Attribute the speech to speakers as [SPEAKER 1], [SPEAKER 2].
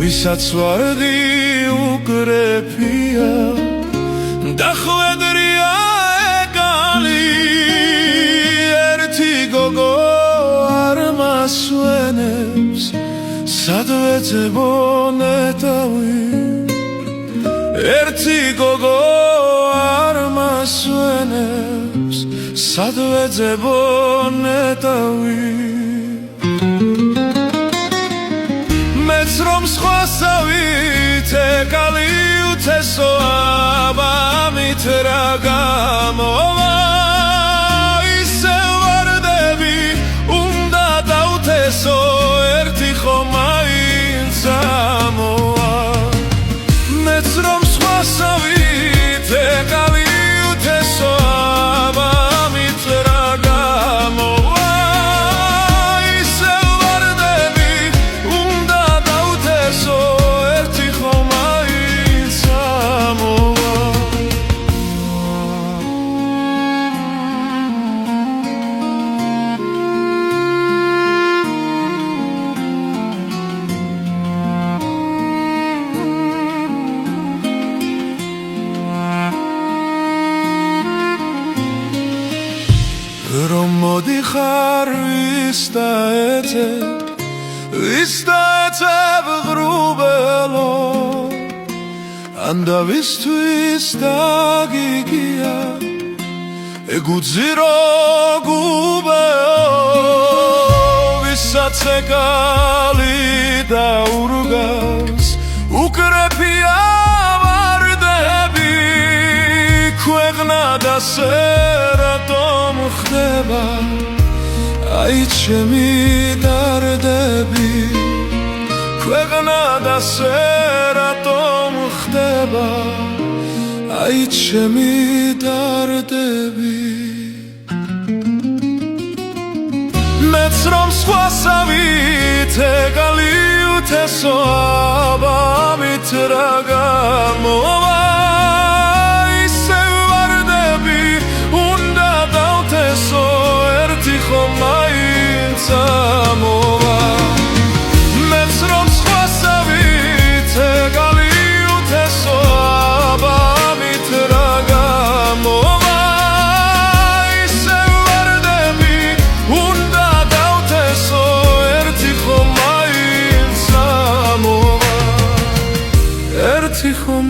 [SPEAKER 1] ვისაც ვარდი უკრეფია და ხვედრია ეკალი ერთი გოგო არ მასვენებს სად ვეძებო ნეტავი ერთი გოგო არ მასვენებს სად ვეძებო ნეტავი მეც რომ სხვასავით ეკალი უთესო აბამით რა გამოვა ისე ვარდები უნდა დავთესო ერთი ხომ მაინც ამოვა მეც რომ სხვასავით ეკალი უთესო აბამით რა გამოვა ისე ვარდები უნდა დავთესო ერთი ხომ მაინც ამოვა რომ მოდიხარ ვის დაეცებ ღრუბელო ანდა ვისთვის დაგიგია ეგუძირო გუბეო ვისაც ეკალი დაურგავს უკრეფია ვარდები ქვეყნა და სერატომ ხდება აი ჩემი დარდები ქვეყნა და სერატომ ხდება აი ჩემი დარდები მეც რომ სხვასავით ეკალი უთესო აბამით რა გამოვა ისე ვარდები უნდა დავთესო ერთი ხომ მაინც ამოვა მეც რომ სხვასავით ეკალი უთესო აბამით რა გამოვა ისე ვარდები უნდა დავთესო ერთი ხომ მაინც ამოვა ერთი ხომ